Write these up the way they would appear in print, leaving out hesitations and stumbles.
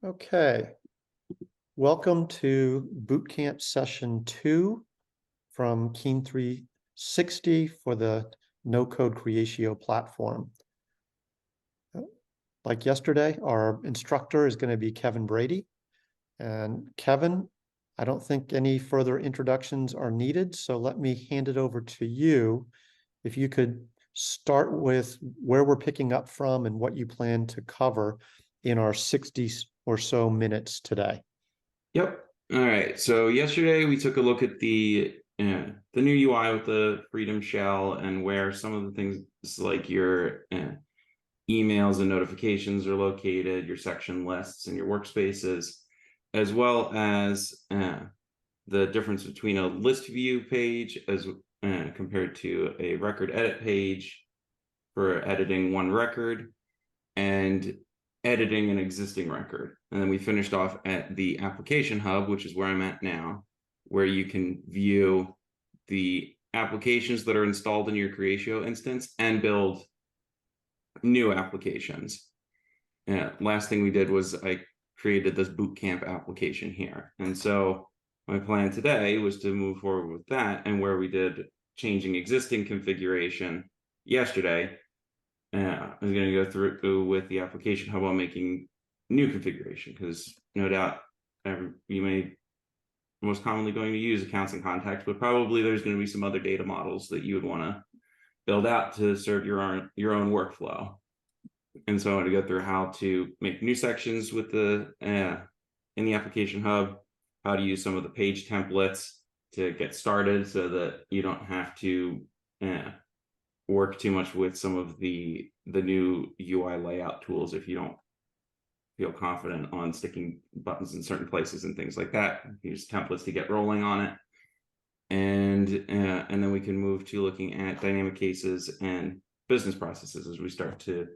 Okay, welcome to Bootcamp Session 2 from Keen 360 for the no-code Creatio platform. Like yesterday, our instructor is going to be Kevin Brady. And Kevin, I don't think any further introductions are needed, so let me hand it over to you. If you could start with where we're picking up from and what you plan to cover in our 60 or so minutes today. Yep. All right. So yesterday we took a look at the new UI with the Freedom Shell and where some of the things like your emails and notifications are located, your section lists and your workspaces, as well as the difference between a list view page as compared to a record edit page for editing one record and editing an existing record. And then we finished off at the application hub, which is where I'm at now, where you can view the applications that are installed in your Creatio instance and build new applications. Last thing we did was I created this Bootcamp application here. And so my plan today was to move forward with that, and where we did changing existing configuration yesterday, I was going to go through with the application hub on making new configuration, because no doubt you may most commonly going to use accounts and contacts, but probably there's going to be some other data models that you would want to build out to serve your own workflow. And so I want to go through how to make new sections with the in the application hub, how to use some of the page templates to get started so that you don't have to work too much with some of the new UI layout tools if you don't feel confident on sticking buttons in certain places and things like that. Use templates to get rolling on it. And then we can move to looking at dynamic cases and business processes as we start to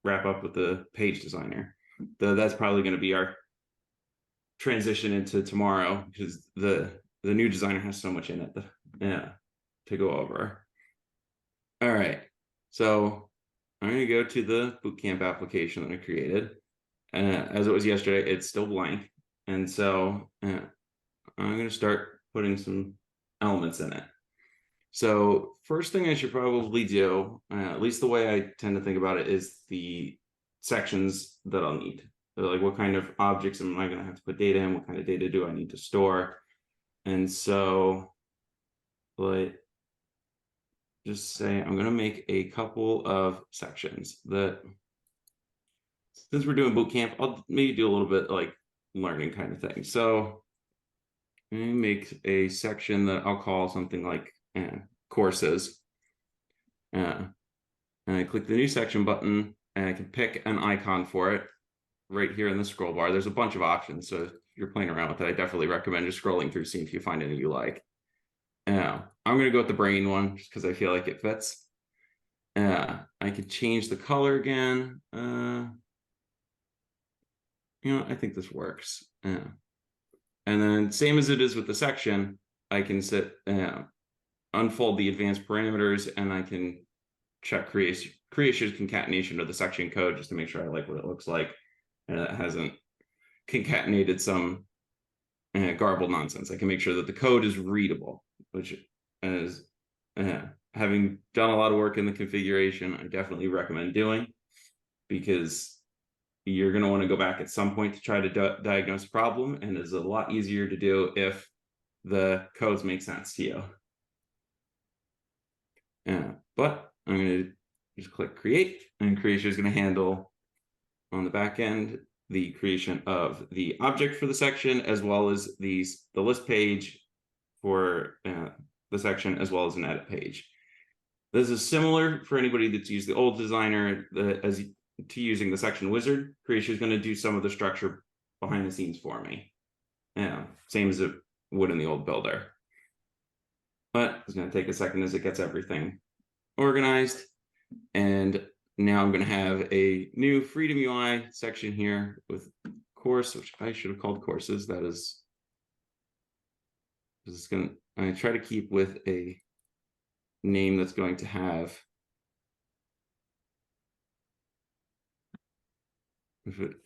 wrap up with the page designer. Though that's probably going to be our transition into tomorrow, because the new designer has so much in it to go over. All right, so I'm going to go to the Bootcamp application that I created. As it was yesterday, it's still blank. And so I'm going to start putting some elements in it. So first thing I should probably do, at least the way I tend to think about it, is the sections that I'll need. So like, what kind of objects am I going to have to put data in? What kind of data do I need to store? And so, like, just say I'm going to make a couple of sections that, since we're doing Bootcamp, I'll maybe do a little bit like learning kind of thing. So I'm going to make a section that I'll call something like courses. And I click the new section button, and I can pick an icon for it right here in the scroll bar. There's a bunch of options, so if you're playing around with it, I definitely recommend just scrolling through, seeing if you find any you like. I'm going to go with the brain one just because I feel like it fits. I could change the color again. I think this works. And then same as it is with the section, I can unfold the advanced parameters, and I can check Creatio's concatenation of the section code just to make sure I like what it looks like, and it hasn't concatenated some garbled nonsense. I can make sure that the code is readable, which is having done a lot of work in the configuration, I definitely recommend doing, because you're going to want to go back at some point to try to diagnose a problem, and it's a lot easier to do if the codes make sense to you. But I'm going to just click create, and Creatio is going to handle on the back end the creation of the object for the section, as well as the list page for the section, as well as an edit page. This is similar for anybody that's used the old designer as to using the section wizard. Creatio is going to do some of the structure behind the scenes for me. Same as it would in the old builder. But it's going to take a second as it gets everything organized. And now I'm going to have a new Freedom UI section here with course, which I should have called courses. That is going to, I try to keep with a name that's going to have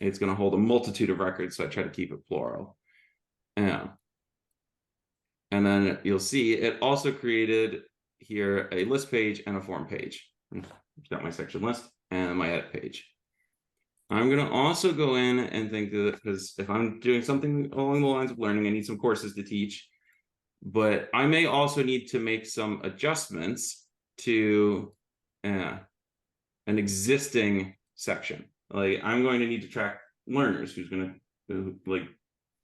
It's going to hold a multitude of records, so I try to keep it plural. Yeah. And then you'll see it also created here a list page and a form page. I've got my section list and my edit page. I'm going to also go in and think that, because if I'm doing something along the lines of learning, I need some courses to teach, but I may also need to make some adjustments to an existing section. Like I'm going to need to track learners like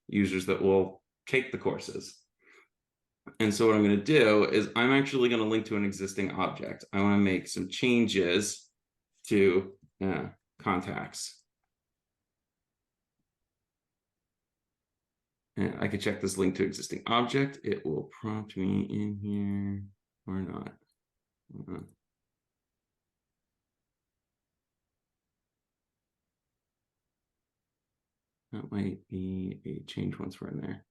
users that will take the courses. And so what I'm going to do is I'm actually going to link to an existing object. I want to make some changes to contacts. And I could check this link to existing object. It will prompt me in here or not. That might be a change once we're in there.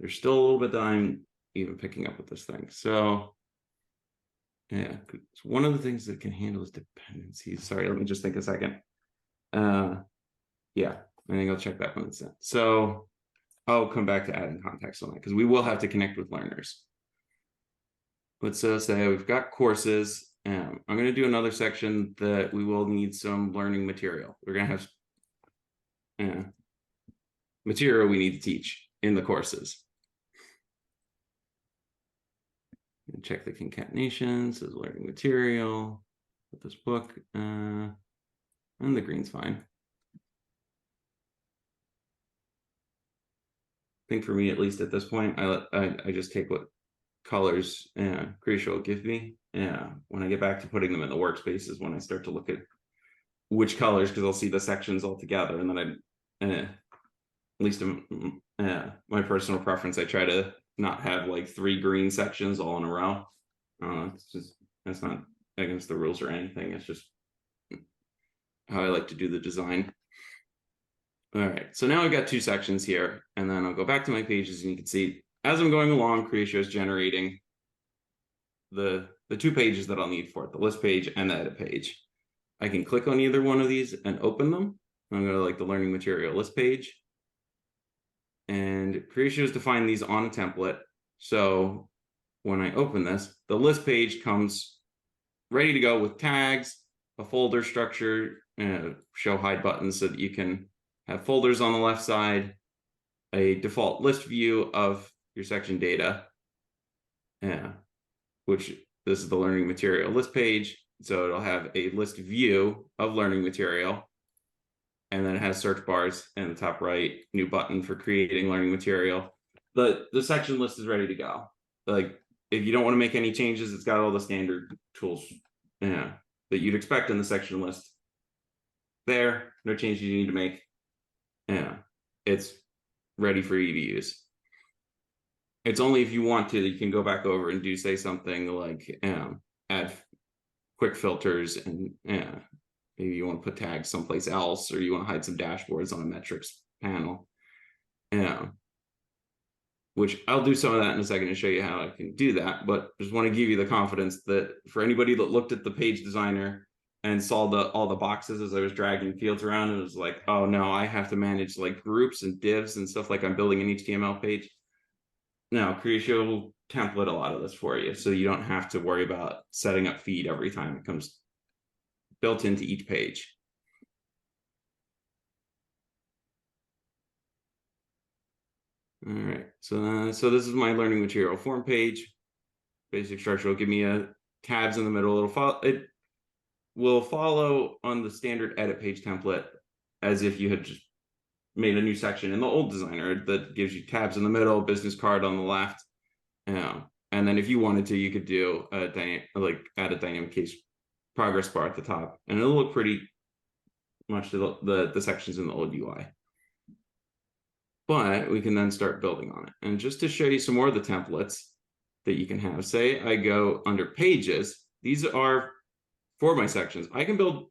There's still a little bit that I'm even picking up with this thing. So yeah, one of the things that can handle is dependencies. Sorry, let me just think a second. Yeah, I think I'll check that when it's done. So I'll come back to adding context on that because we will have to connect with learners. Let's say we've got courses. I'm going to do another section that we will need some learning material. We're going to have material we need to teach in the courses. And check the concatenation, says learning material, with this book, and the green's fine. I think for me, at least at this point, I just take what colors Creatio will give me. When I get back to putting them in the workspaces, when I start to look at which colors, because I'll see the sections all together, and then at least my personal preference, I try to not have like 3 green sections all in a row. That's not against the rules or anything. It's just how I like to do the design. All right, so now I've got 2 sections here, and then I'll go back to my pages, and you can see as I'm going along, Creatio is generating the 2 pages that I'll need for it, the list page and the edit page. I can click on either one of these and open them. I'm going to like the learning material list page. And Creatio has defined these on a template. So when I open this, the list page comes ready to go with tags, a folder structure, show hide buttons so that you can have folders on the left side, a default list view of your section data, which this is the learning material list page. So it'll have a list view of learning material. And then it has search bars in the top right, new button for creating learning material. The section list is ready to go. Like if you don't want to make any changes, it's got all the standard tools that you'd expect in the section list. There, no changes you need to make. It's ready for you to use. It's only if you want to that you can go back over and do say something like add quick filters and maybe you want to put tags someplace else, or you want to hide some dashboards on a metrics panel. Which I'll do some of that in a second to show you how I can do that, but just want to give you the confidence that for anybody that looked at the page designer and saw all the boxes as I was dragging fields around, and it was like, oh no, I have to manage like groups and divs and stuff like I'm building an HTML page. No, Creatio will template a lot of this for you, so you don't have to worry about setting up feed every time. It comes built into each page. All right, so this is my learning material form page. Basic structure will give me tabs in the middle. It will follow on the standard edit page template as if you had just made a new section in the old designer that gives you tabs in the middle, business card on the left. And then if you wanted to, you could do add a dynamic case progress bar at the top, and it'll look pretty much the sections in the old UI. But we can then start building on it. And just to show you some more of the templates that you can have, say I go under pages, these are for my sections. I can build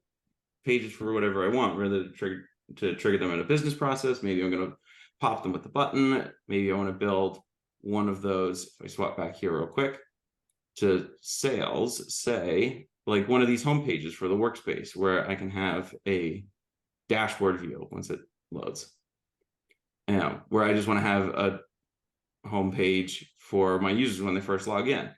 pages for whatever I want, whether to trigger them in a business process. Maybe I'm going to pop them with the button. Maybe I want to build one of those. If I swap back here real quick to sales, say like one of these home pages for the workspace where I can have a dashboard view once it loads. Where I just want to have a home page for my users when they first log in.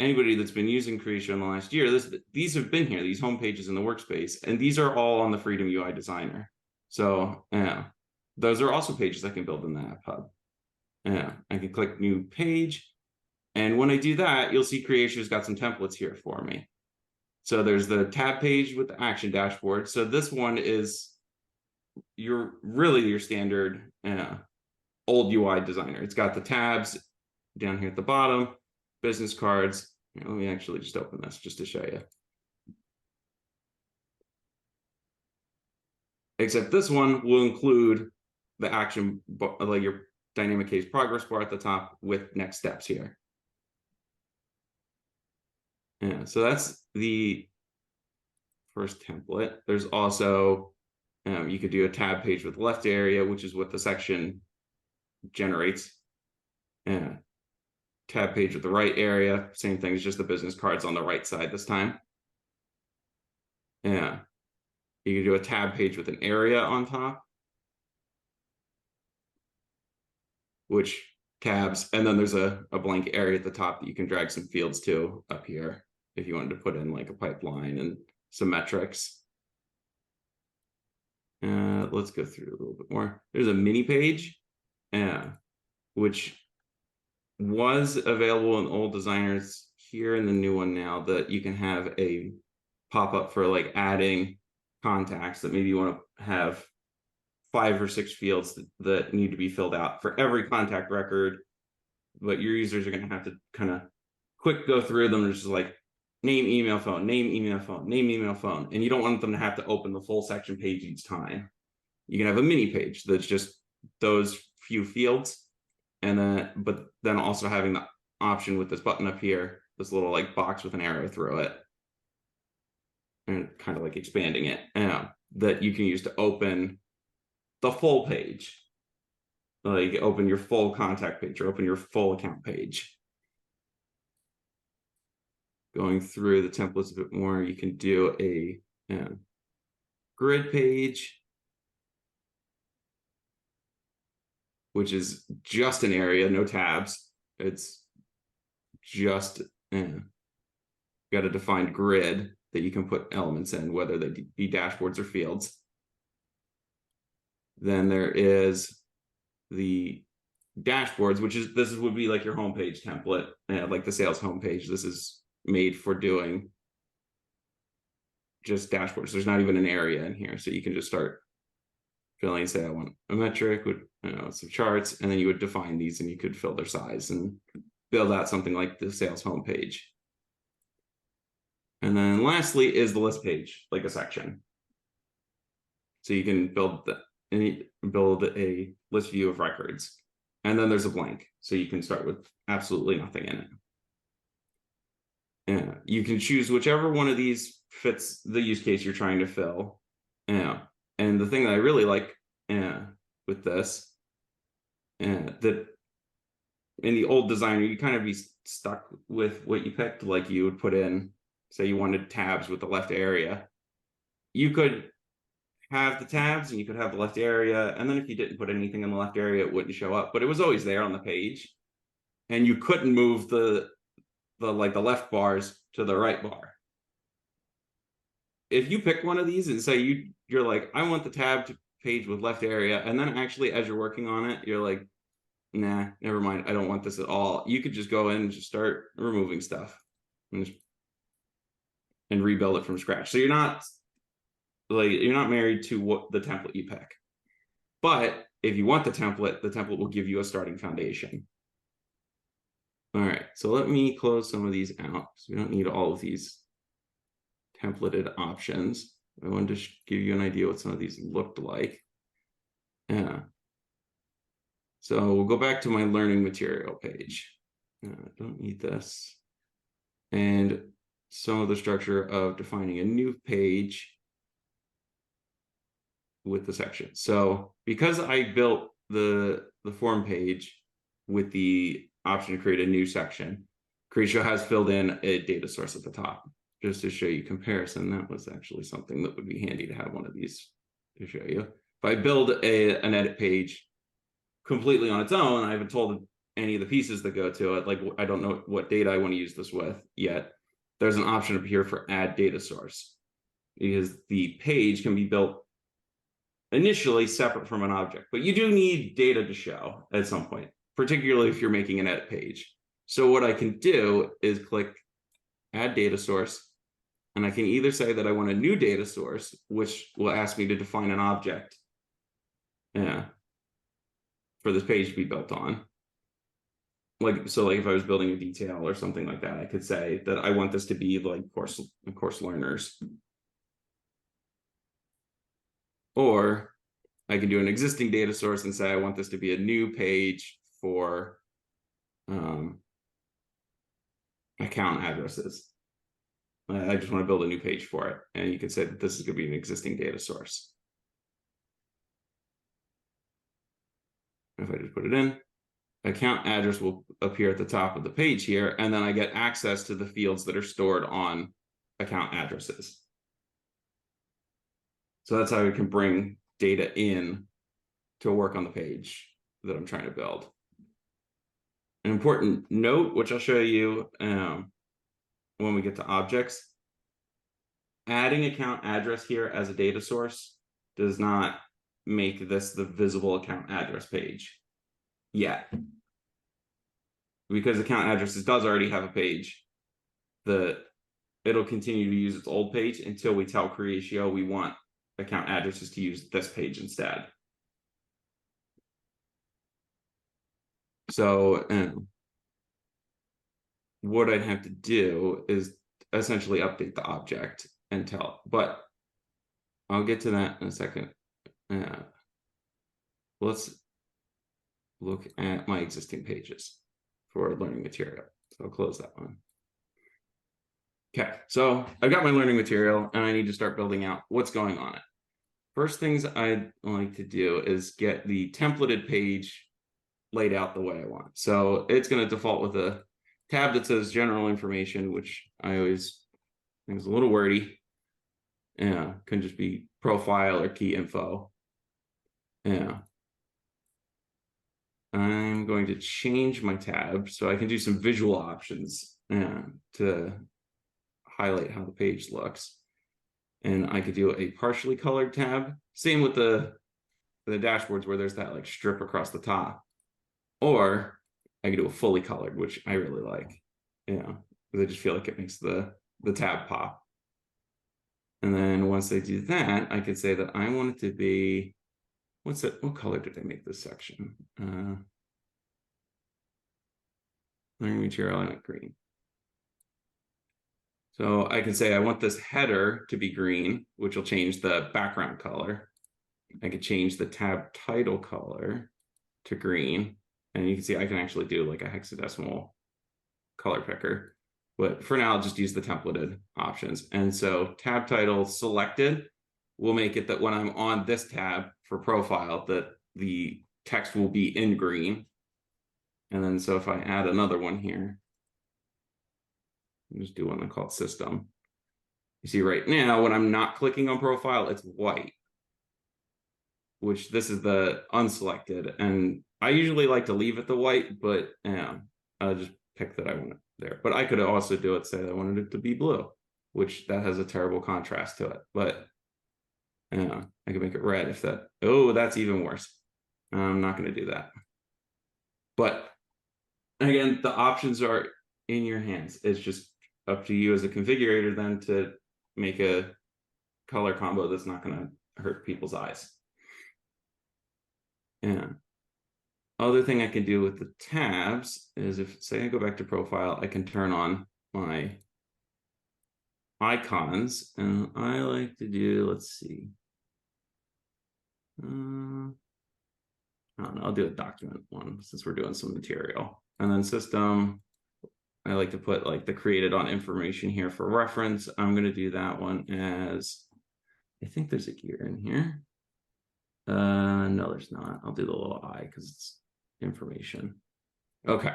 Anybody that's been using Creatio in the last year, these have been here, these home pages in the workspace, and these are all on the Freedom UI Designer. So those are also pages I can build in the App Hub. I can click new page, and when I do that, you'll see Creatio's got some templates here for me. So there's the tab page with the action dashboard. So this one is your standard old UI designer. It's got the tabs down here at the bottom, business cards. Let me actually just open this just to show you. Except this one will include the action, like your dynamic case progress bar at the top with next steps here. So that's the first template. There's also, you could do a tab page with left area, which is what the section generates. Tab page with the right area, same thing, it's just the business cards on the right side this time. You can do a tab page with an area on top, which tabs, and then there's a blank area at the top that you can drag some fields to up here if you wanted to put in like a pipeline and some metrics. Let's go through a little bit more. There's a mini page, which was available in old designers, here in the new one now, that you can have a pop-up for like adding contacts that maybe you want to have 5 or 6 fields that need to be filled out for every contact record, but your users are going to have to kind of quick go through them. There's just like name, email, phone, name, email, phone, name, email, phone, and you don't want them to have to open the full section page each time. You can have a mini page that's just those few fields, and then but then also having the option with this button up here, this little like box with an arrow through it, and kind of like expanding it, that you can use to open the full page, like open your full contact page or open your full account page. Going through the templates a bit more, you can do a grid page, which is just an area, no tabs. It's just got a defined grid that you can put elements in, whether they be dashboards or fields. Then there is the dashboards, which is, this would be like your homepage template, like the sales homepage. This is made for doing just dashboards. There's not even an area in here, so you can just start filling. Say I want a metric with some charts, and then you would define these, and you could fill their size and build out something like the sales homepage. And then lastly is the list page, like a section. So you can build a list view of records, and then there's a blank, so you can start with absolutely nothing in it. You can choose whichever one of these fits the use case you're trying to fill. And the thing that I really like with this, that in the old designer, you kind of be stuck with what you picked. Like you would put in, say you wanted tabs with the left area. You could have the tabs and you could have the left area, and then if you didn't put anything in the left area, it wouldn't show up, but it was always there on the page, and you couldn't move the left bars to the right bar. If you pick one of these and say you're like, I want the tab page with left area, and then actually as you're working on it, you're like, nah, never mind, I don't want this at all. You could just go in and just start removing stuff and rebuild it from scratch. So you're not married to what the template you pick. But if you want the template will give you a starting foundation. All right, so let me close some of these out because we don't need all of these templated options. I wanted to give you an idea what some of these looked like. So we'll go back to my learning material page. Don't need this. And some of the structure of defining a new page with the section. So because I built the form page with the option to create a new section, Creatio has filled in a data source at the top. just to show you comparison, that was actually something that would be handy to have one of these to show you. If I build an edit page completely on its own, I haven't told any of the pieces that go to it, like I don't know what data I want to use this with yet. There's an option up here for add data source, because the page can be built initially separate from an object, but you do need data to show at some point, particularly if you're making an edit page. So what I can do is click add data source, and I can either say that I want a new data source, which will ask me to define an object for this page to be built on. Like, so like if I was building a detail or something like that, I could say that I want this to be like course learners. Or I can do an existing data source and say I want this to be a new page for account addresses. I just want to build a new page for it. And you can say that this is going to be an existing data source. If I just put it in, account address will appear at the top of the page here, and then I get access to the fields that are stored on account addresses. So that's how we can bring data in to work on the page that I'm trying to build. An important note, which I'll show you when we get to objects, adding account address here as a data source does not make this the visible account address page yet. Because account addresses does already have a page, it'll continue to use its old page until we tell Creatio we want account addresses to use this page instead. So what I'd have to do is essentially update the object and tell, but I'll get to that in a second. Let's look at my existing pages for learning material. So I'll close that one. Okay, so I've got my learning material and I need to start building out what's going on it. First things I'd like to do is get the templated page laid out the way I want. So it's going to default with a tab that says general information, which I always think is a little wordy. Yeah, can just be profile or key info. Yeah. I'm going to change my tab so I can do some visual options to highlight how the page looks. And I could do a partially colored tab. Same with the dashboards where there's that like strip across the top. Or I could do a fully colored, which I really like. Yeah, because I just feel like it makes the tab pop. And then once I do that, I could say that I want it to be, what color did I make this section? Learning material, I like green. So I can say I want this header to be green, which will change the background color. I could change the tab title color to green. And you can see I can actually do like a hexadecimal color picker. But for now, I'll just use the templated options. And so tab title selected will make it that when I'm on this tab for profile, that the text will be in green. And then so if I add another one here, I'll just do one called system. You see right now, when I'm not clicking on profile, it's white, which this is the unselected. And I usually like to leave it the white, but I'll just pick that I want it there. But I could also do it, say I wanted it to be blue, which that has a terrible contrast to it. But I could make it red if that, oh, that's even worse. I'm not going to do that. But again, the options are in your hands. It's just up to you as a configurator then to make a color combo that's not going to hurt people's eyes. And other thing I can do with the tabs is if, say I go back to profile, I can turn on my icons, and I like to do, let's see. I don't know, I'll do a document one since we're doing some material. And then system, I like to put like the created on information here for reference. I'm going to do that one as, I think there's a gear in here. No, there's not. I'll do the little I because it's information. Okay.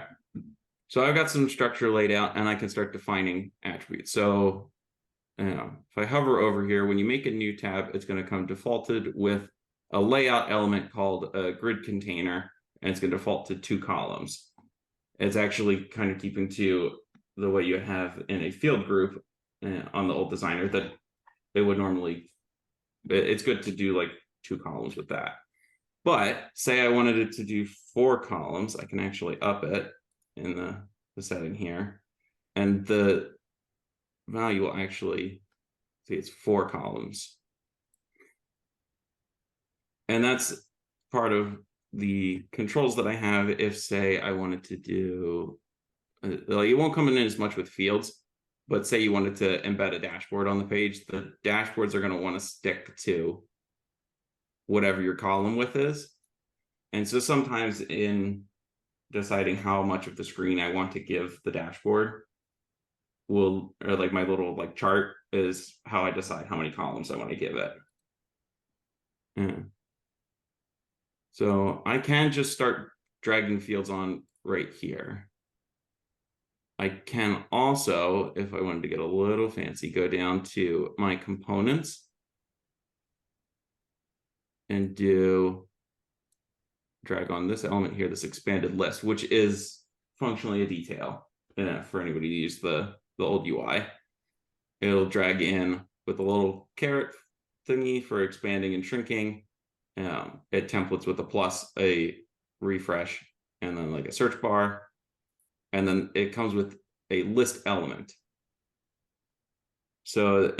So I've got some structure laid out and I can start defining attributes. So if I hover over here, when you make a new tab, it's going to come defaulted with a layout element called a grid container, and it's going to default to 2 columns. It's actually kind of keeping to the way you have in a field group on the old designer that it would normally, it's good to do like 2 columns with that. But say I wanted it to do 4 columns, I can actually up it in the setting here, and the value will actually see it's 4 columns. And that's part of the controls that I have if, say, I wanted to do, like, it won't come in as much with fields, but say you wanted to embed a dashboard on the page, the dashboards are going to want to stick to whatever your column width is. And so sometimes in deciding how much of the screen I want to give the dashboard or like my little like chart is how I decide how many columns I want to give it. So I can just start dragging fields on right here. I can also, if I wanted to get a little fancy, go down to my components and drag on this element here, this expanded list, which is functionally a detail for anybody to use the old UI. It'll drag in with a little caret thingy for expanding and shrinking. It templates with a plus, a refresh, and then like a search bar. And then it comes with a list element. So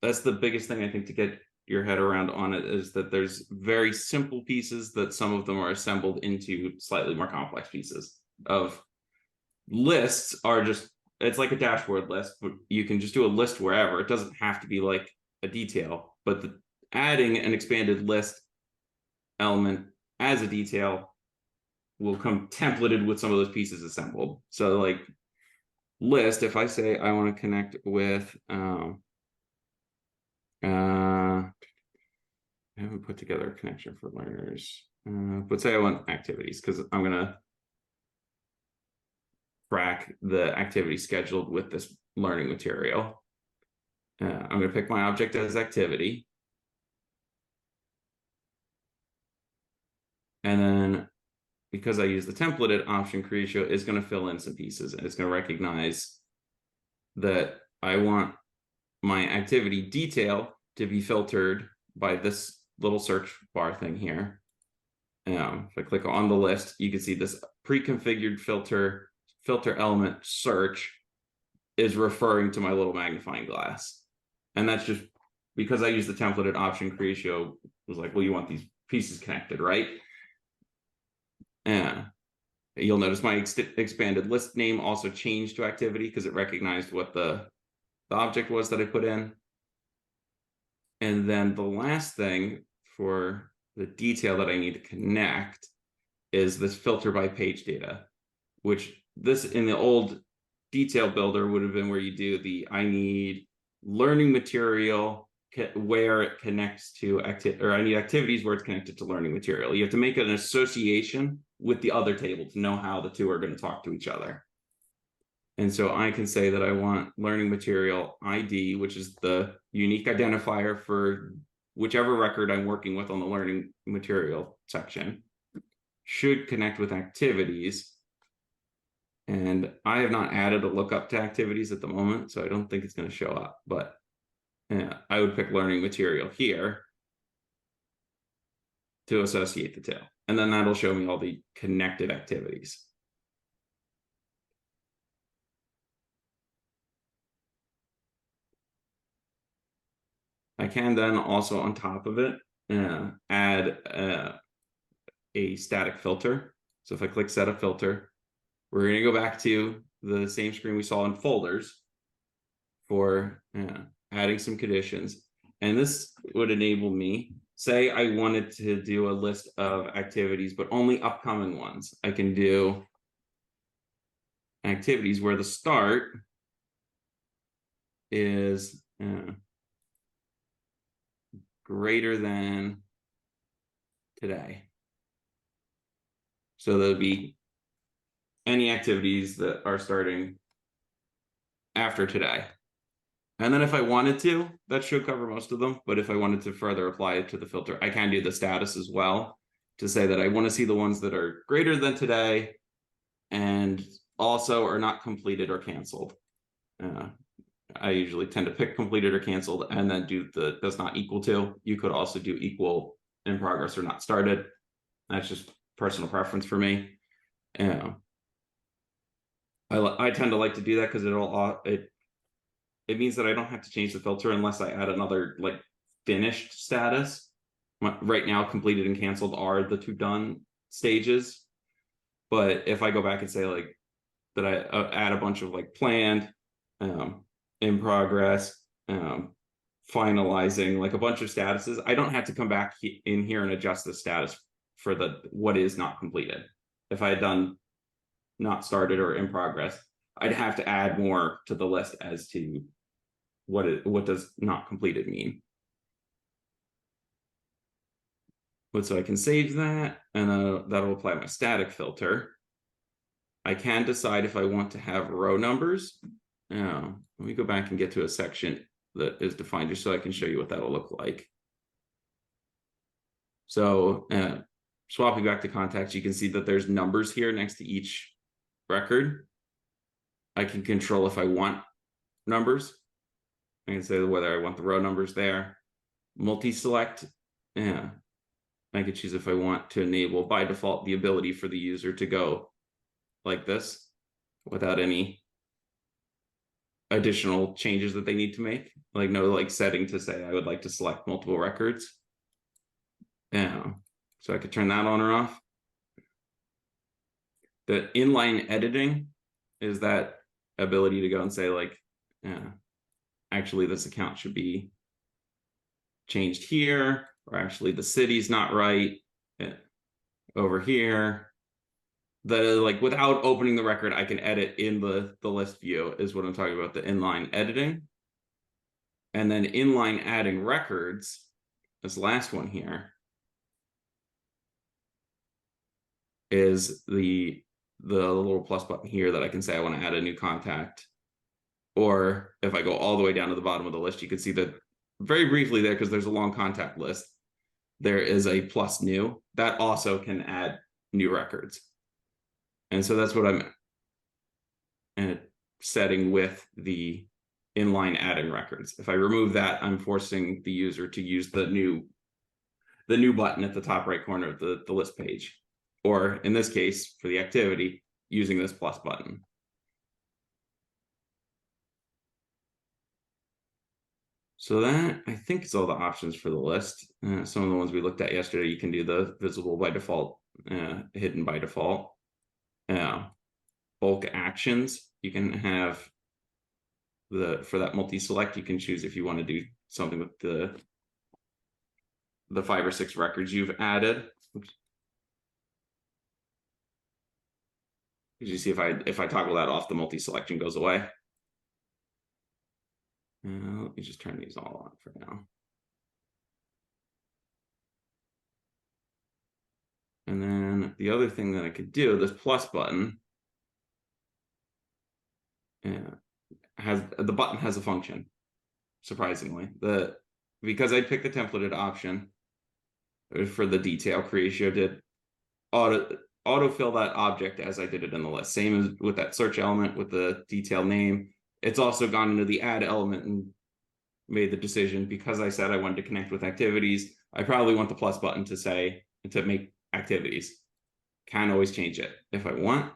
that's the biggest thing I think to get your head around on it, is that there's very simple pieces that some of them are assembled into slightly more complex pieces. Of lists are just, it's like a dashboard list, but you can just do a list wherever. It doesn't have to be like a detail, but adding an expanded list element as a detail will come templated with some of those pieces assembled. So like list, if I say I want to connect with I haven't put together a connection for learners, but say I want activities, because I'm going to track the activity scheduled with this learning material. I'm going to pick my object as activity. And then because I use the templated option, Creatio is going to fill in some pieces, and it's going to recognize that I want my activity detail to be filtered by this little search bar thing here. If I click on the list, you can see this pre-configured filter element search is referring to my little magnifying glass. And that's just because I use the templated option. Creatio was like, well, you want these pieces connected, right? You'll notice my expanded list name also changed to activity because it recognized what the object was that I put in. And then the last thing for the detail that I need to connect is this filter by page data, which this in the old detail builder would have been where you do the I need learning material where it connects to I need activities where it's connected to learning material. You have to make an association with the other table to know how the two are going to talk to each other. And so I can say that I want learning material ID, which is the unique identifier for whichever record I'm working with on the learning material section, should connect with activities. And I have not added a lookup to activities at the moment, so I don't think it's going to show up. But I would pick learning material here to associate the two. And then that'll show me all the connected activities. I can then also, on top of it, add a static filter. So if I click set a filter, we're going to go back to the same screen we saw in folders for adding some conditions. And this would enable me, say I wanted to do a list of activities, but only upcoming ones. I can do activities where the start is greater than today. So there'll be any activities that are starting after today. And then if I wanted to, that should cover most of them. But if I wanted to further apply it to the filter, I can do the status as well to say that I want to see the ones that are greater than today and also are not completed or canceled. I usually tend to pick completed or canceled and then do the does not equal to. You could also do equal in progress or not started. That's just personal preference for me. Yeah. I tend to like to do that because it means that I don't have to change the filter unless I add another like finished status. Right now, completed and canceled are the two done stages. But if I go back and say like that I add a bunch of like planned, in progress, finalizing, like a bunch of statuses, I don't have to come back in here and adjust the status for the what is not completed. If I had done not started or in progress, I'd have to add more to the list as to what does not completed mean. But so I can save that, and that'll apply my static filter. I can decide if I want to have row numbers. Let me go back and get to a section that is defined just so I can show you what that'll look like. So swapping back to contacts, you can see that there's numbers here next to each record. I can control if I want numbers. I can say whether I want the row numbers there. Multi-select, yeah. I can choose if I want to enable by default the ability for the user to go like this without any additional changes that they need to make, like no like setting to say I would like to select multiple records. Yeah, so I could turn that on or off. The inline editing is that ability to go and say like, yeah, actually this account should be changed here, or actually the city's not right over here. The like without opening the record, I can edit in the list view is what I'm talking about, the inline editing. And then inline adding records, this last one here, is the little plus button here that I can say I want to add a new contact. Or if I go all the way down to the bottom of the list, you can see that very briefly there, because there's a long contact list, there is a plus new that also can add new records. And so that's what I'm setting with the inline adding records. If I remove that, I'm forcing the user to use the new button at the top right corner of the list page. Or in this case, for the activity, using this plus button. So that, I think, is all the options for the list. Some of the ones we looked at yesterday, you can do the visible by default, hidden by default. Bulk actions, you can have for that multi-select, you can choose if you want to do something with the 5 or 6 records you've added. Oops. As you see, if I toggle that off, the multi-selection goes away. Let me just turn these all on for now. And then the other thing that I could do, this plus button, the button has a function, surprisingly. Because I picked the templated option for the detail, Creatio did autofill that object as I did it in the list. Same as with that search element with the detail name. It's also gone into the add element and made the decision, because I said I wanted to connect with activities, I probably want the plus button to say to make activities. Can always change it if I want.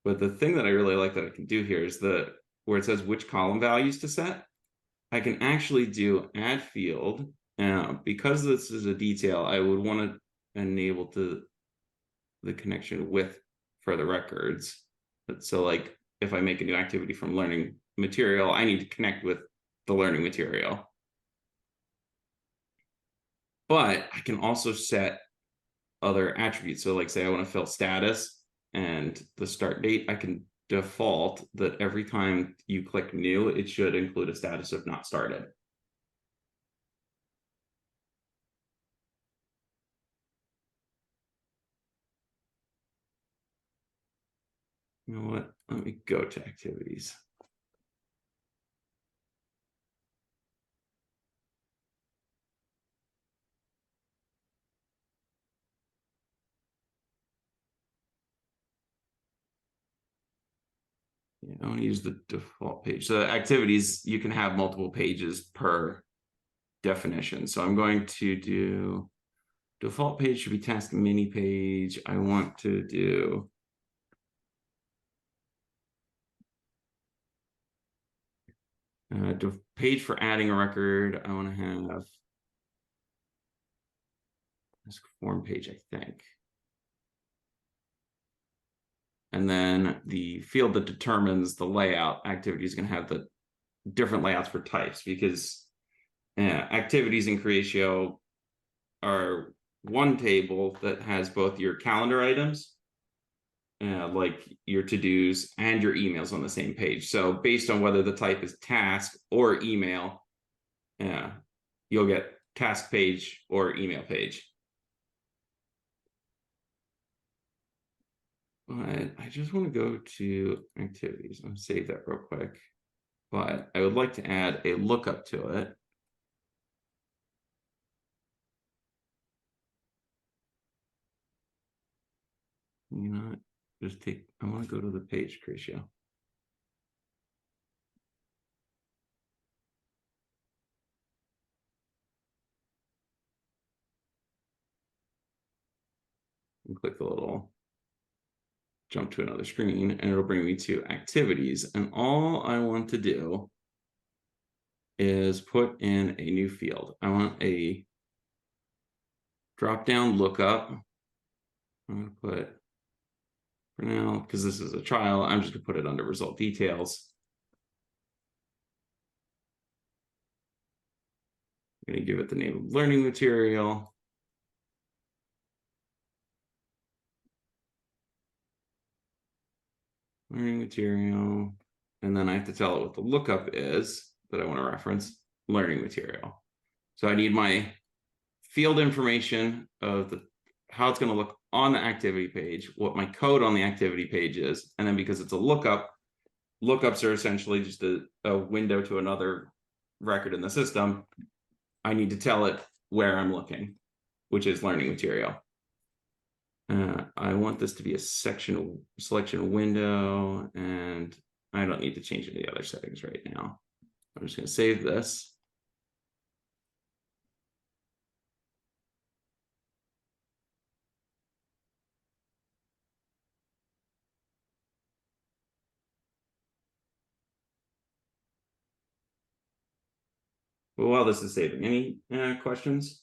But the thing that I really like that I can do here is where it says which column values to set. I can actually do add field. Because this is a detail, I would want to enable the connection with further records. So like if I make a new activity from learning material, I need to connect with the learning material. But I can also set other attributes. So like say I want to fill status and the start date, I can default that every time you click new, it should include a status of not started. You know what? Let me go to activities. Yeah, I want to use the default page. So activities, you can have multiple pages per definition. So I'm going to do default page should be task mini page. I want to do page for adding a record. I want to have this form page, I think. And then the field that determines the layout activity is going to have the different layouts for types, because activities in Creatio are one table that has both your calendar items, like your to-dos, and your emails on the same page. So based on whether the type is task or email, you'll get task page or email page. But I just want to go to activities. I'm gonna save that real quick. But I would like to add a lookup to it. You know, just take, I want to go to the page Creatio. And click the little jump to another screen, and it'll bring me to activities. And all I want to do is put in a new field. I want a drop down lookup. I'm going to put, for now, because this is a trial, I'm just going to put it under result details. I'm going to give it the name of learning material. Learning material. And then I have to tell it what the lookup is that I want to reference, learning material. So I need my field information of how it's going to look on the activity page, what my code on the activity page is, and then because it's a lookup, lookups are essentially just a window to another record in the system. I need to tell it where I'm looking, which is learning material. I want this to be a selection window, and I don't need to change any other settings right now. I'm just going to save this. Well, while this is saving, any questions?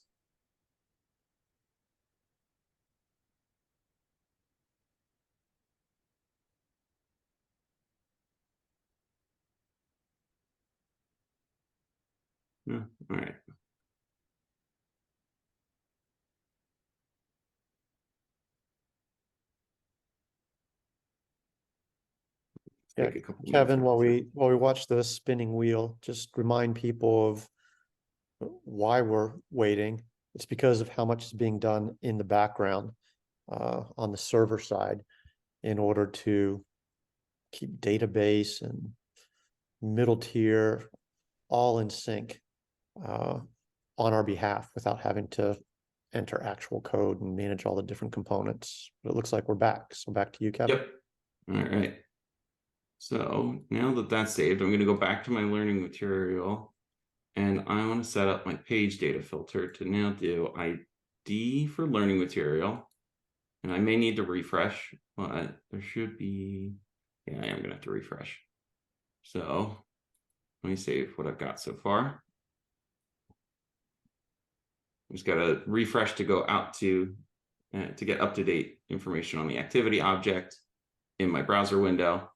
No? All right. Yeah, Take a couple Kevin, minutes. while we watch the spinning wheel, just remind people of why we're waiting. It's because of how much is being done in the background on the server side in order to keep database and middle tier all in sync on our behalf without having to enter actual code and manage all the different components. But it looks like we're back. So back to you, Kevin. Yep. All right. So now that that's saved, I'm going to go back to my learning material, and I want to set up my page data filter to now do ID for learning material. And I may need to refresh, but there should be, yeah, I am going to have to refresh. So let me save what I've got so far. Just got to refresh to go out to get up-to-date information on the activity object in my browser window.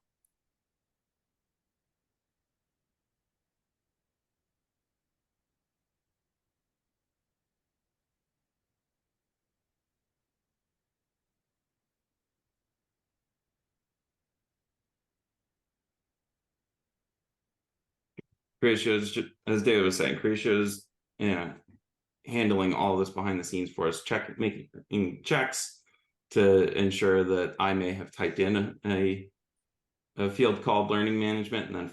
Creatio, as David was saying, Creatio is handling all this behind the scenes for us, making checks to ensure that I may have typed in a field called learning management and then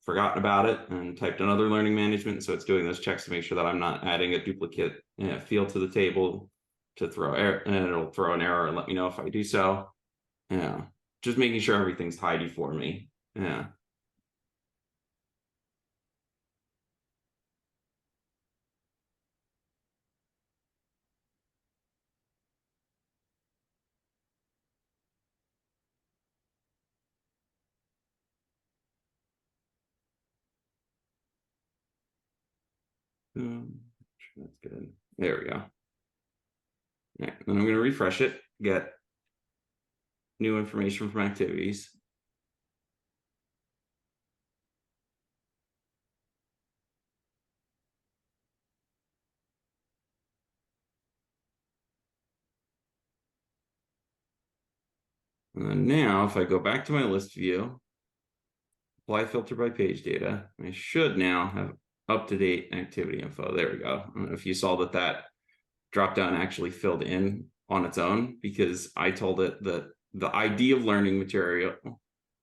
forgotten about it and typed another learning management. So it's doing those checks to make sure that I'm not adding a duplicate field to the table to throw error, and it'll throw an error and let me know if I do so. Yeah, just making sure everything's tidy for me. Yeah. That's good. There we go. Yeah, then I'm going to refresh it, get new information from activities. And then now, if I go back to my list view, apply filter by page data, I should now have up-to-date activity info. There we go. I don't know if you saw that dropdown actually filled in on its own, because I told it that the ID of learning material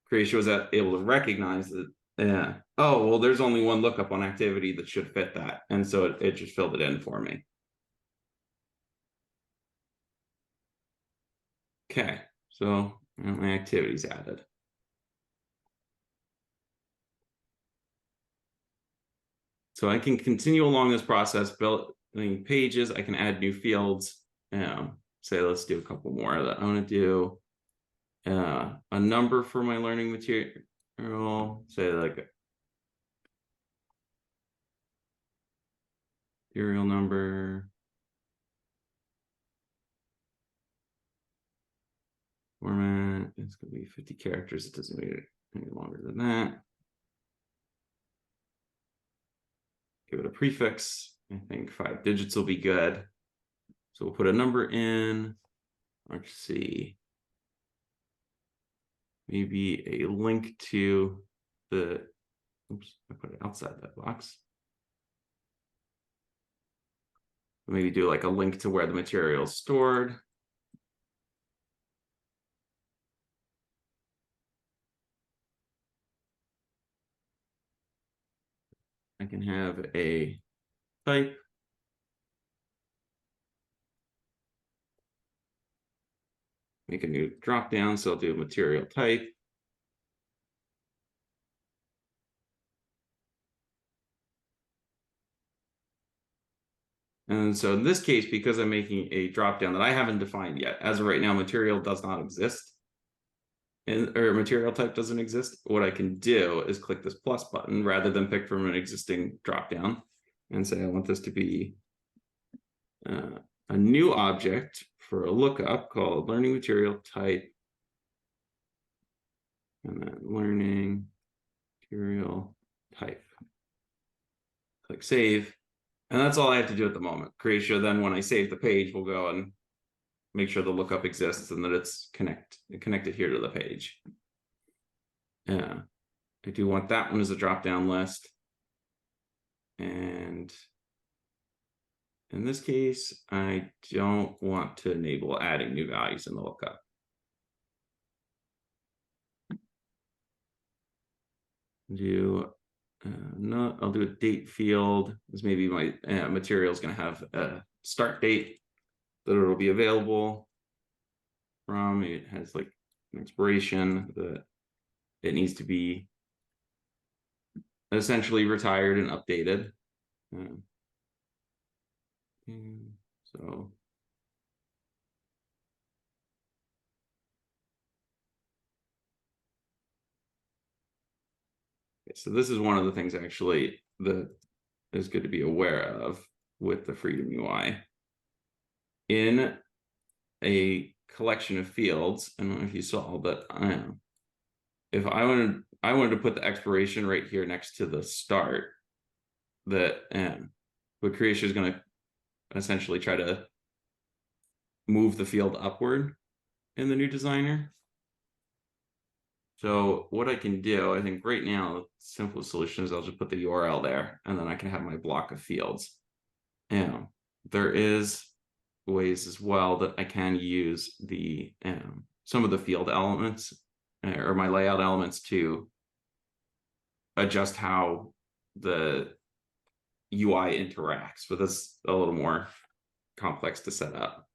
Creatio was able to recognize that, yeah, oh, well, there's only one lookup on activity that should fit that. And so it just filled it in for me. Okay, so my activity's added. So I can continue along this process, building pages. I can add new fields. Say, let's do a couple more. I want to do a number for my learning material. Say like serial number. Format. It's going to be 50 characters. It doesn't need it any longer than that. Give it a prefix. I think 5 digits will be good. So we'll put a number in. Let's see. Maybe a link to the, oops, I put it outside that box. Maybe do like a link to where the material is stored. I can have a type. Make a new drop down, so I'll do material type. And so in this case, because I'm making a drop down that I haven't defined yet, as of right now, material does not exist, or material type doesn't exist. What I can do is click this plus button rather than pick from an existing drop down and say, I want this to be a new object for a lookup called learning material type, and then learning material type. Click save. And that's all I have to do at the moment. Creatio, then when I save the page, we'll go and make sure the lookup exists and that it's connected here to the page. Yeah, I do want that one as a drop-down list. And in this case, I don't want to enable adding new values in the lookup. I'll do a date field, as maybe my material is going to have a start date that it'll be available from. It has like an expiration that it needs to be essentially retired and updated. So this is one of the things actually that is good to be aware of with the Freedom UI. In a collection of fields, I don't know if you saw, but if I wanted to put the expiration right here next to the start, that what Creatio is going to essentially try to move the field upward in the new designer. So what I can do, I think right now, the simplest solution is I'll just put the URL there, and then I can have my block of fields. There is ways as well that I can use the some of the field elements or my layout elements to adjust how the UI interacts, but that's a little more complex to set up.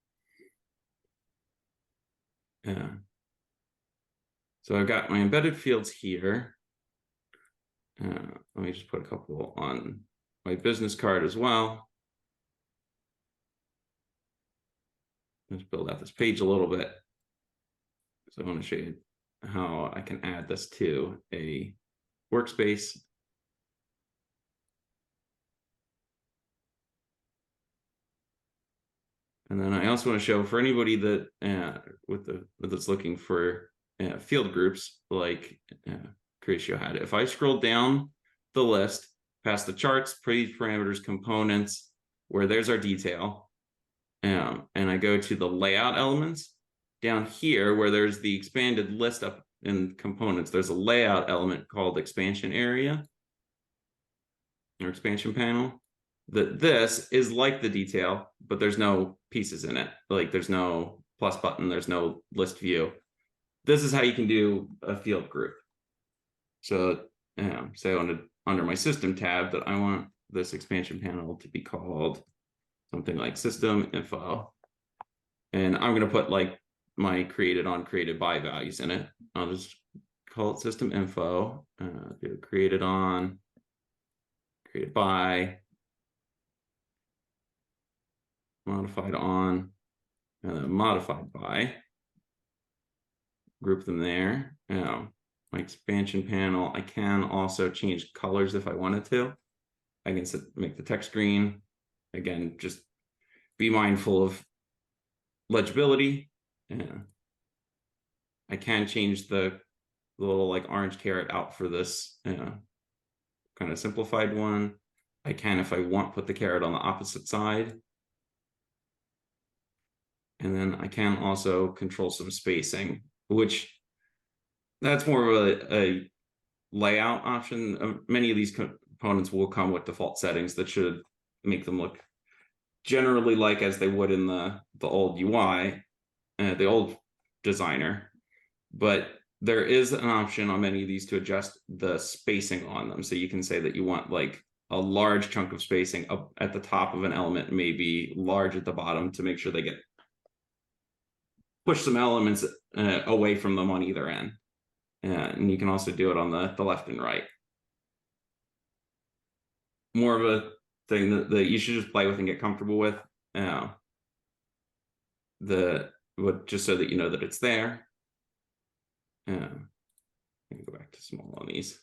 So I've got my embedded fields here. Let me just put a couple on my business card as well. Let's build out this page a little bit. So I want to show you how I can add this to a workspace. And then I also want to show for anybody that that's looking for field groups like Creatio had. If I scroll down the list past the charts, page parameters, components, where there's our detail, and I go to the layout elements down here where there's the expanded list up in components, there's a layout element called expansion area or expansion panel. This is like the detail, but there's no pieces in it. Like there's no plus button, there's no list view. This is how you can do a field group. So say under my system tab that I want this expansion panel to be called something like system info. And I'm going to put like my created on created by values in it. I'll just call it system info, do created on, created by, modified on, and then modified by. Group them there. My expansion panel, I can also change colors if I wanted to. I can make the text green. Again, just be mindful of legibility. I can change the little like orange caret out for this kind of simplified one. I can, if I want, put the caret on the opposite side. And then I can also control some spacing, which that's more of a layout option. Many of these components will come with default settings that should make them look generally like as they would in the old UI, the old designer. But there is an option on many of these to adjust the spacing on them. So you can say that you want like a large chunk of spacing up at the top of an element, maybe large at the bottom, to make sure they get push some elements away from them on either end. And you can also do it on the left and right. More of a thing that you should just play with and get comfortable with. Just so that you know that it's there. I can go back to small on these.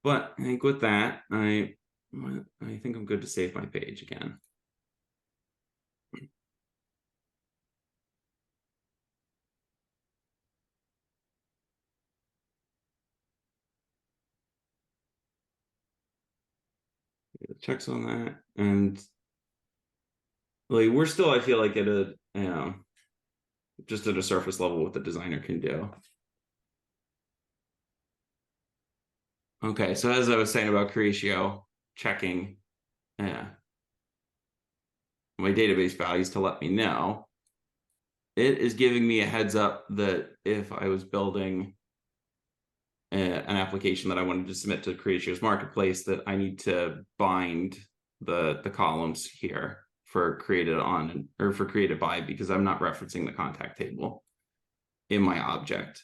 But I think with that, I think I'm good to save my page again. The checks on that, and like we're still, I feel like at a just at a surface level what the designer can do. Okay, so as I was saying about Creatio checking my database values to let me know, it is giving me a heads up that if I was building an application that I wanted to submit to Creatio's marketplace, that I need to bind the columns here for created on or for created by, because I'm not referencing the contact table in my object,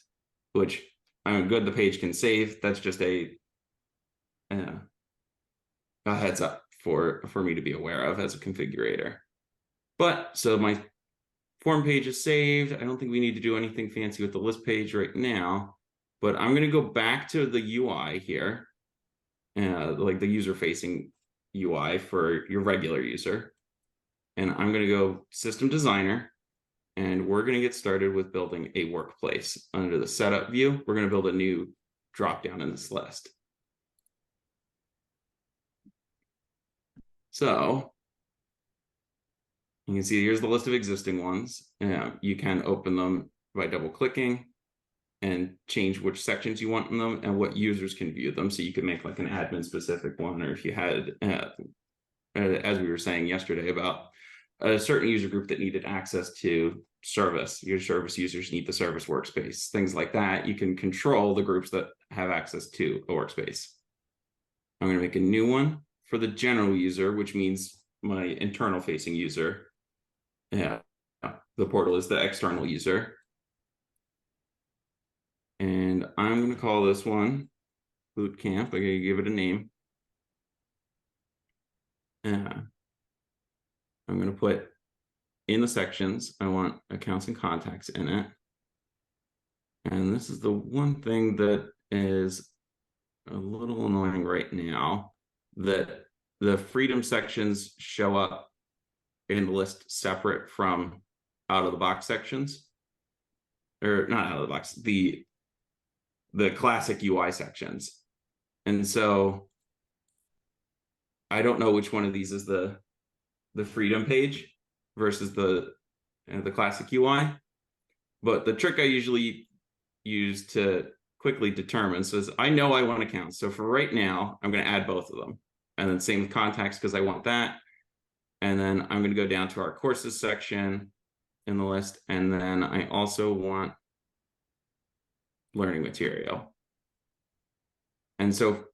which I'm good. The page can save. That's just a heads up for me to be aware of as a configurator. But so my form page is saved. I don't think we need to do anything fancy with the list page right now, but I'm going to go back to the UI here, like the user-facing UI for your regular user. And I'm going to go System Designer, and we're going to get started with building a workplace. Under the setup view, we're going to build a new dropdown in this list. So you can see here's the list of existing ones. You can open them by double clicking and change which sections you want in them and what users can view them. So you could make like an admin specific one, or if you had, as we were saying yesterday, about a certain user group that needed access to service, your service users need the service workspace, things like that. You can control the groups that have access to a workspace. I'm going to make a new one for the general user, which means my internal facing user. Yeah, the portal is the external user. And I'm going to call this one Bootcamp. I gotta give it a name. I'm going to put in the sections, I want accounts and contacts in it. And this is the one thing that is a little annoying right now, that the freedom sections show up in the list separate from out of the box sections, or not out of the box, the classic UI sections. And so I don't know which one of these is the freedom page versus the classic UI. But the trick I usually use to quickly determine says, I know I want accounts. So for right now, I'm going to add both of them. And then same with contacts because I want that. And then I'm going to go down to our courses section in the list. And then I also want learning material. And so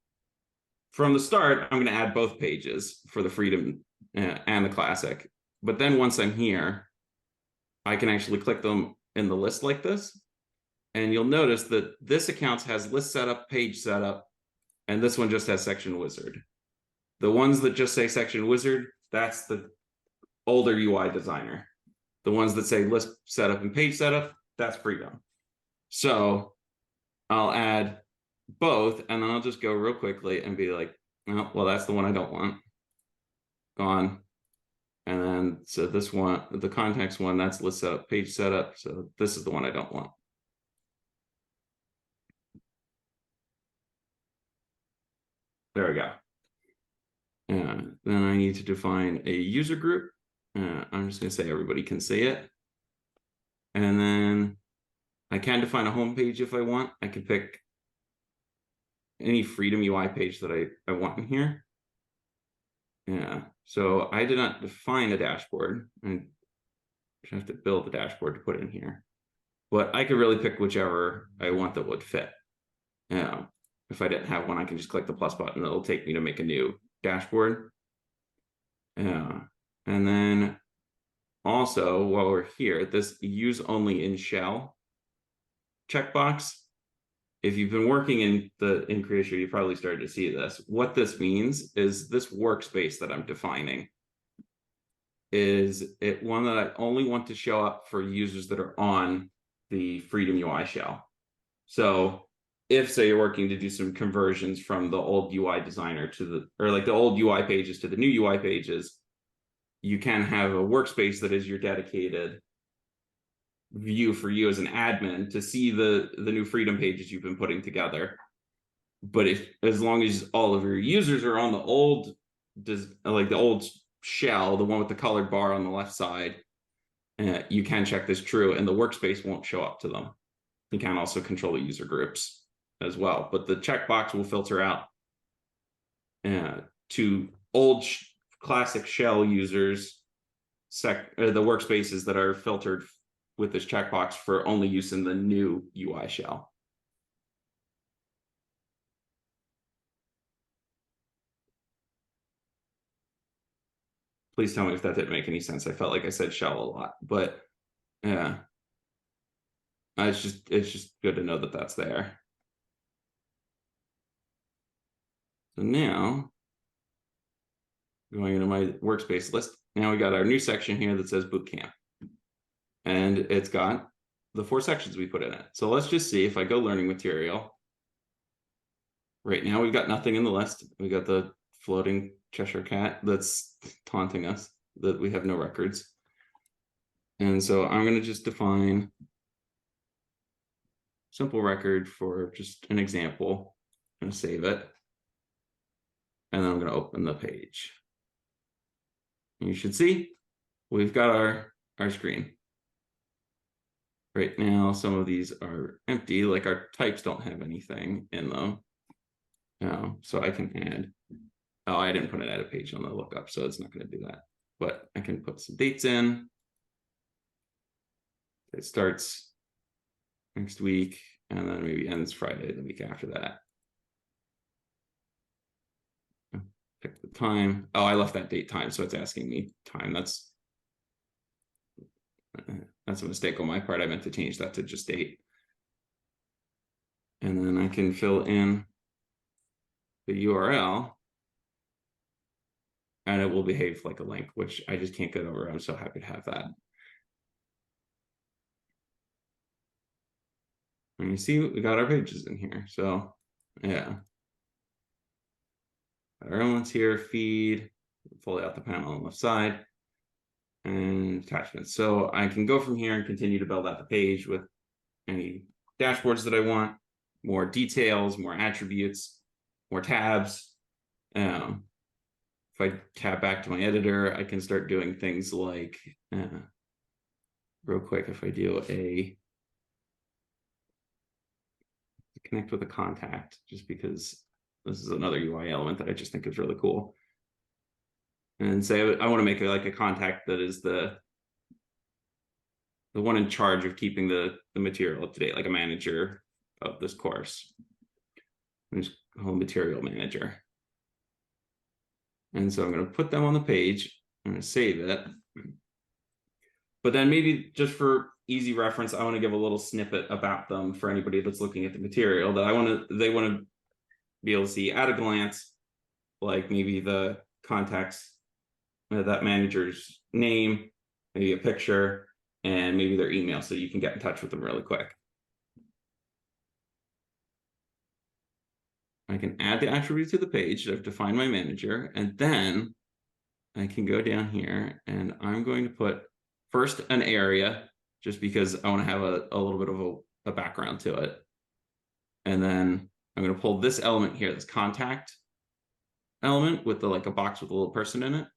from the start, I'm going to add both pages for the freedom and the classic. But then once I'm here, I can actually click them in the list like this. And you'll notice that this account has list setup, page setup, and this one just has section wizard. The ones that just say section wizard, that's the older UI designer. The ones that say list setup and page setup, that's freedom. So I'll add both, and then I'll just go real quickly and be like, oh, well, that's the one I don't want. Gone. And then, so this one, the contacts one, that's list setup, page setup. So this is the one I don't want. There we go. And then I need to define a user group. I'm just going to say everybody can see it. And then I can define a home page if I want. I can pick any freedom UI page that I want in here. Yeah, so I did not define a dashboard. I have to build the dashboard to put in here. But I could really pick whichever I want that would fit. Yeah, if I didn't have one, I can just click the plus button. It'll take me to make a new dashboard. Yeah, and then also while we're here, this use only in shell checkbox. If you've been working in Creatio, you probably started to see this. What this means is this workspace that I'm defining is it one that I only want to show up for users that are on the Freedom UI shell. So if say you're working to do some conversions from the old UI designer to the, or like the old UI pages to the new UI pages, you can have a workspace that is your dedicated view for you as an admin to see the new freedom pages you've been putting together. But if, as long as all of your users are on the old, like the old shell, the one with the colored bar on the left side, you can check this true and the workspace won't show up to them. You can also control the user groups as well, but the checkbox will filter out to old classic shell users, the workspaces that are filtered with this checkbox for only use in the new UI shell. Please tell me if that didn't make any sense. I felt like I said shell a lot, but yeah, it's just good to know that that's there. So now, going into my workspace list, now we got our new section here that says Bootcamp. And it's got the 4 sections we put in it. So let's just see if I go learning material. Right now we've got nothing in the list. We got the floating Cheshire cat that's taunting us that we have no records. And so I'm going to just define simple record for just an example. I'm going to save it. And then I'm going to open the page. And you should see we've got our screen. Right now, some of these are empty, like our types don't have anything in them. So I can add, oh, I didn't put an edit page on the lookup, so it's not going to do that. But I can put some dates in. It starts next week, and then maybe ends Friday the week after that. Pick the time. Oh, I left that date time, so it's asking me time. That's That's a mistake on my part. I meant to change that to just date. And then I can fill in the URL and it will behave like a link, which I just can't get over. I'm so happy to have that. And you see, we got our pages in here. So yeah. Our elements here, feed, fully out the panel on the left side, and attachments. So I can go from here and continue to build out the page with any dashboards that I want, more details, more attributes, more tabs. If I tab back to my editor, I can start doing things like, real quick, if I do a connect with a contact, just because this is another UI element that I just think is really cool. And say I want to make it like a contact that is the one in charge of keeping the material up to date, like a manager of this course. And just call material manager. And so I'm going to put them on the page. I'm going to save it. But then maybe just for easy reference, I want to give a little snippet about them for anybody that's looking at the material that they want to be able to see at a glance, like maybe the contacts, that manager's name, maybe a picture, and maybe their email, so you can get in touch with them really quick. I can add the attribute to the page. I've defined my manager, and then I can go down here and I'm going to put first an area, just because I want to have a little bit of a background to it. And then I'm going to pull this element here, this contact element with the, like a box with a little person in it.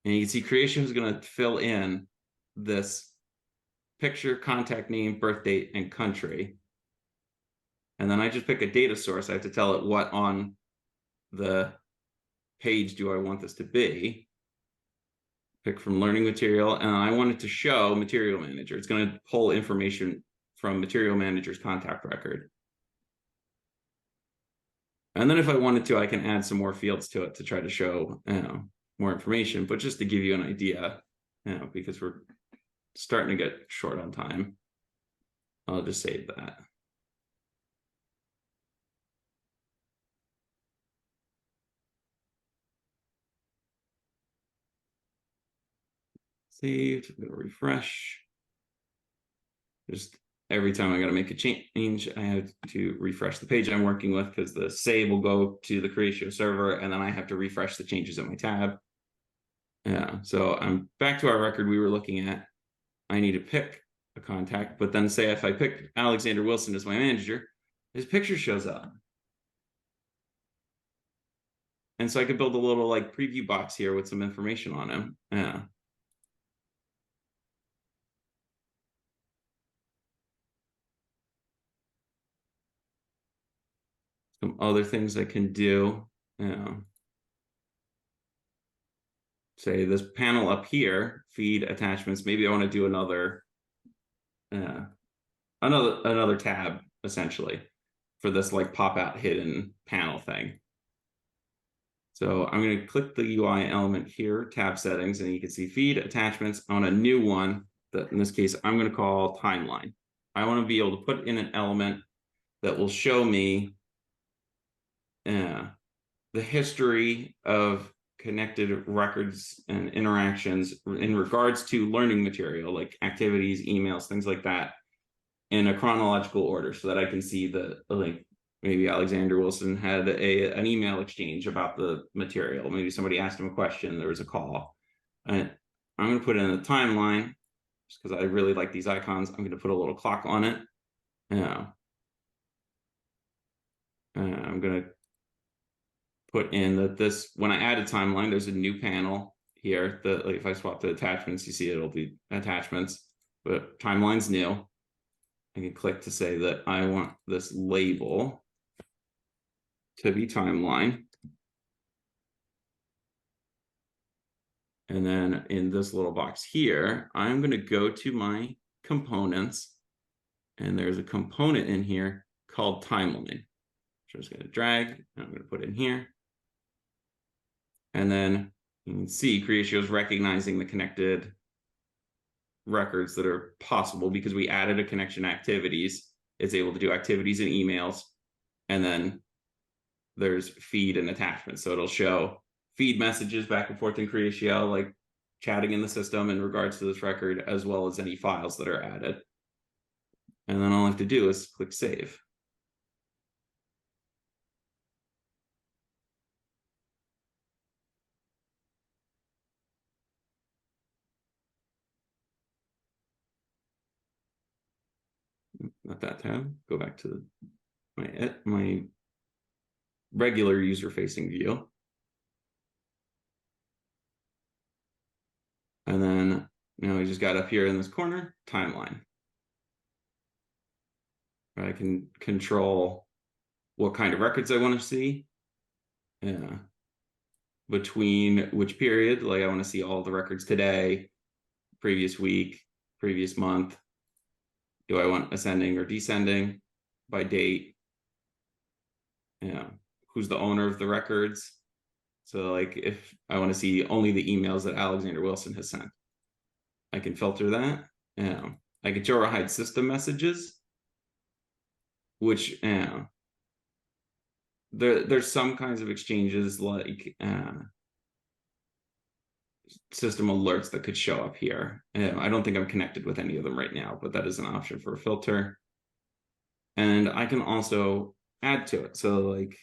And you can see Creatio is going to fill in this picture, contact name, birth date, and country. And then I just pick a data source. I have to tell it what on the page do I want this to be. Pick from learning material, and I want it to show material manager. It's going to pull information from material manager's contact record. And then if I wanted to, I can add some more fields to it to try to show, more information, but just to give you an idea, because we're starting to get short on time, I'll just save that. Saved, I'm gonna refresh. Just every time I gotta make a change, I have to refresh the page I'm working with, because the save will go to the Creatio server, and then I have to refresh the changes in my tab. Yeah, so I'm back to our record we were looking at. I need to pick a contact, but then say if I pick Alexander Wilson as my manager, his picture shows up. And so I could build a little like preview box here with some information on him. Yeah. Some other things I can do. Say this panel up here, feed attachments. Maybe I want to do another tab essentially for this like pop out hidden panel thing. So I'm going to click the UI element here, tab settings, and you can see feed attachments on a new one that in this case I'm going to call timeline. I want to be able to put in an element that will show me the history of connected records and interactions in regards to learning material, like activities, emails, things like that, in a chronological order, so that I can see the, like, maybe Alexander Wilson had an email exchange about the material. Maybe somebody asked him a question, there was a call. And I'm going to put in a timeline, just because I really like these icons. I'm going to put a little clock on it. I'm going to put in that this, when I add a timeline, there's a new panel here that, like, if I swap to attachments, you see it'll be attachments, but timeline's new. I can click to say that I want this label to be timeline. And then in this little box here, I'm going to go to my components, and there's a component in here called timeline. So I'm just going to drag, and I'm going to put in here. And then you can see Creatio is recognizing the connected records that are possible because we added a connection activities. It's able to do activities and emails, and then there's feed and attachments. So it'll show feed messages back and forth in Creatio, like chatting in the system in regards to this record, as well as any files that are added. And then all I have to do is click save. Not that tab. Go back to my regular user-facing view. And then now we just got up here in this corner, timeline. I can control what kind of records I want to see. Yeah. Between which period, like I want to see all the records today, previous week, previous month. Do I want ascending or descending by date? Yeah. Who's the owner of the records? So like if I want to see only the emails that Alexander Wilson has sent, I can filter that. Yeah. I can show or hide system messages, which there's some kinds of exchanges like system alerts that could show up here. I don't think I'm connected with any of them right now, but that is an option for a filter. And I can also add to it. So like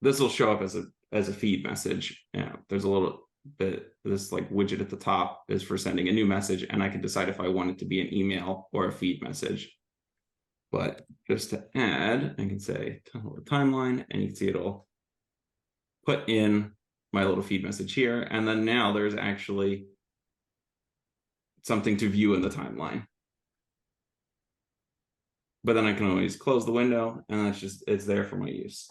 this will show up as a feed message. Yeah, there's a little bit, this like widget at the top is for sending a new message, and I can decide if I want it to be an email or a feed message. But just to add, I can say tell the timeline, and you can see it'll put in my little feed message here. And then now there's actually something to view in the timeline. But then I can always close the window, and that's just, it's there for my use.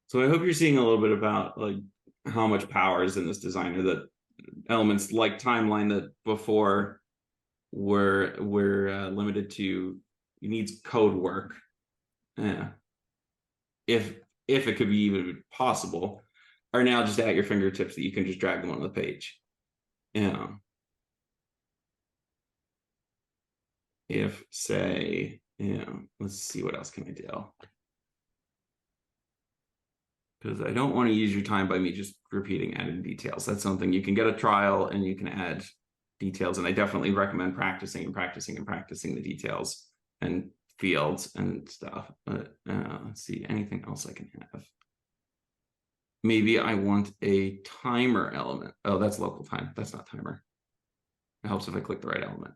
So I hope you're seeing a little bit about like how much power is in this designer, that elements like timeline that before were limited to, it needs code work. Yeah. If it could be even possible, are now just at your fingertips that you can just drag them on the page. Yeah. If say, let's see, what else can I do? Because I don't want to use your time by me just repeating adding details. That's something you can get a trial and you can add details. And I definitely recommend practicing the details and fields and stuff. But let's see, anything else I can have? Maybe I want a timer element. Oh, that's local time. That's not timer. It helps if I click the right element.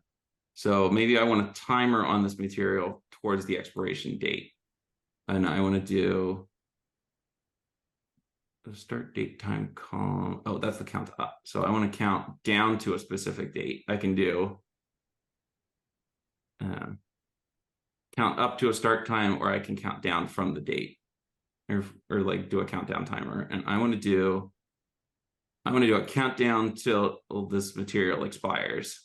So maybe I want a timer on this material towards the expiration date. And I want to do the start date time column. Oh, that's the count up. So I want to count down to a specific date. I can do count up to a start time, or I can count down from the date, or like do a countdown timer. And I want to do a countdown till this material expires.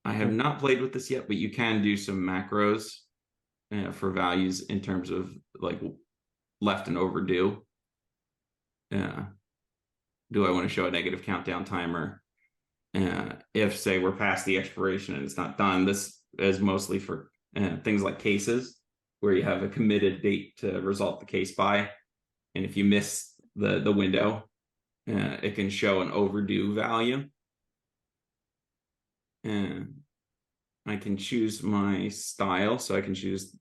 I have not played with this yet, but you can do some macros for values in terms of like left and overdue. Do I want to show a negative countdown timer? If say we're past the expiration and it's not done, this is mostly for things like cases where you have a committed date to resolve the case by. And if you miss the window, it can show an overdue value. And I can choose my style. So I can choose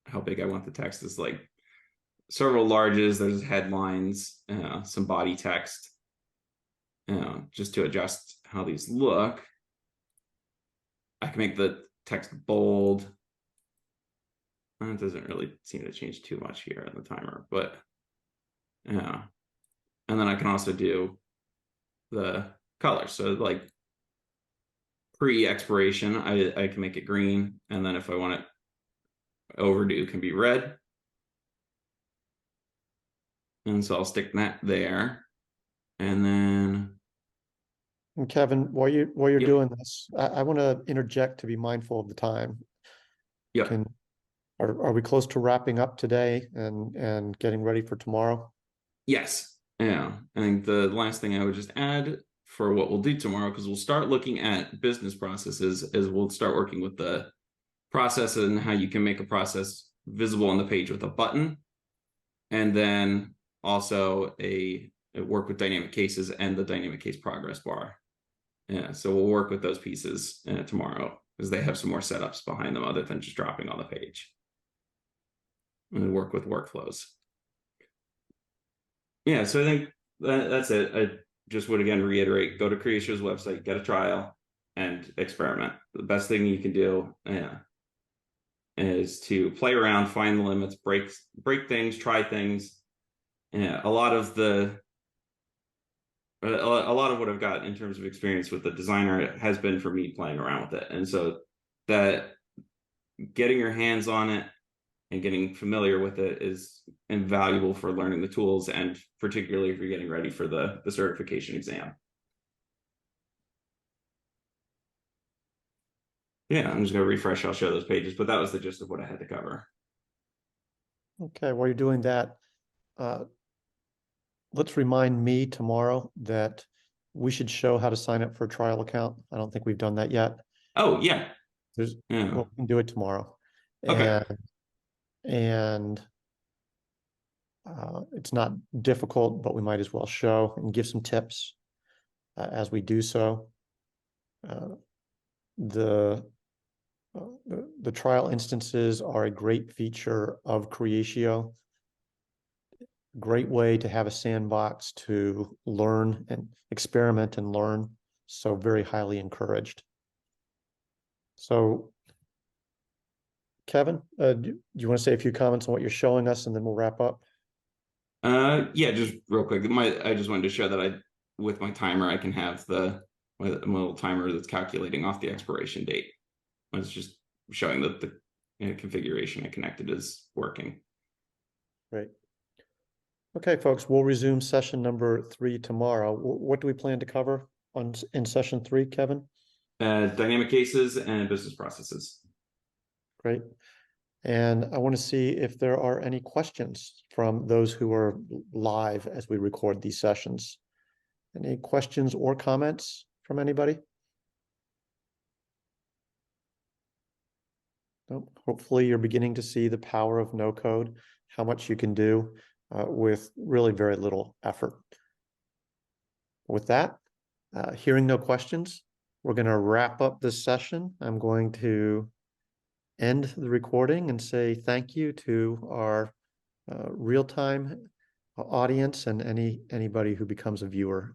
how big I want the text. Is like several larges, there's headlines, some body text, just to adjust how these look. I can make the text bold. It doesn't really seem to change too much here in the timer, but yeah. And then I can also do the color. So like pre-expiration, I can make it green. And then if I want it overdue, can be red. And so I'll stick that there. And then, And Kevin, while you're Yep. doing this, I want to interject to be mindful of the time. Yep. Are we close to wrapping up today and getting ready for tomorrow? Yes. Yeah. I think the last thing I would just add for what we'll do tomorrow, because we'll start looking at business processes, is we'll start working with the process and how you can make a process visible on the page with a button. And then also a work with dynamic cases and the dynamic case progress bar. Yeah. So we'll work with those pieces tomorrow because they have some more setups behind them other than just dropping on the page. And work with workflows. Yeah, so I think that's it. I just would again reiterate: go to Creatio's website, get a trial, and experiment. The best thing you can do, is to play around, find the limits, break things, try things. Yeah, a lot of what I've got in terms of experience with the designer has been for me playing around with it, and so that getting your hands on it and getting familiar with it is invaluable for learning the tools, and particularly if you're getting ready for the certification exam. Yeah, I'm just going to refresh. I'll show those pages, but that was the gist of what I had to cover. Okay, while you're doing that, let's remind me tomorrow that we should show how to sign up for a trial account. I don't think we've done that yet. Oh, yeah. There's, Yeah. well, we can do it tomorrow. Okay. And it's not difficult, but we might as well show and give some tips as we do so. The trial instances are a great feature of Creatio. Great way to have a sandbox to learn and experiment and learn. So very highly encouraged. So Kevin, do you want to say a few comments on what you're showing us and then we'll wrap up? Yeah, just real quick. I just wanted to show that with my timer, I can have my little timer that's calculating off the expiration date. It's just showing that the configuration I connected is working. Great. Okay, folks, we'll resume session number 3 tomorrow. What do we plan to cover in session 3, Kevin? Dynamic cases and business processes. Great. And I want to see if there are any questions from those who are live as we record these sessions. Any questions or comments from anybody? Nope. Hopefully you're beginning to see the power of no code, how much you can do with really very little effort. With that, hearing no questions, we're going to wrap up this session. I'm going to end the recording and say thank you to our real-time audience and anybody who becomes a viewer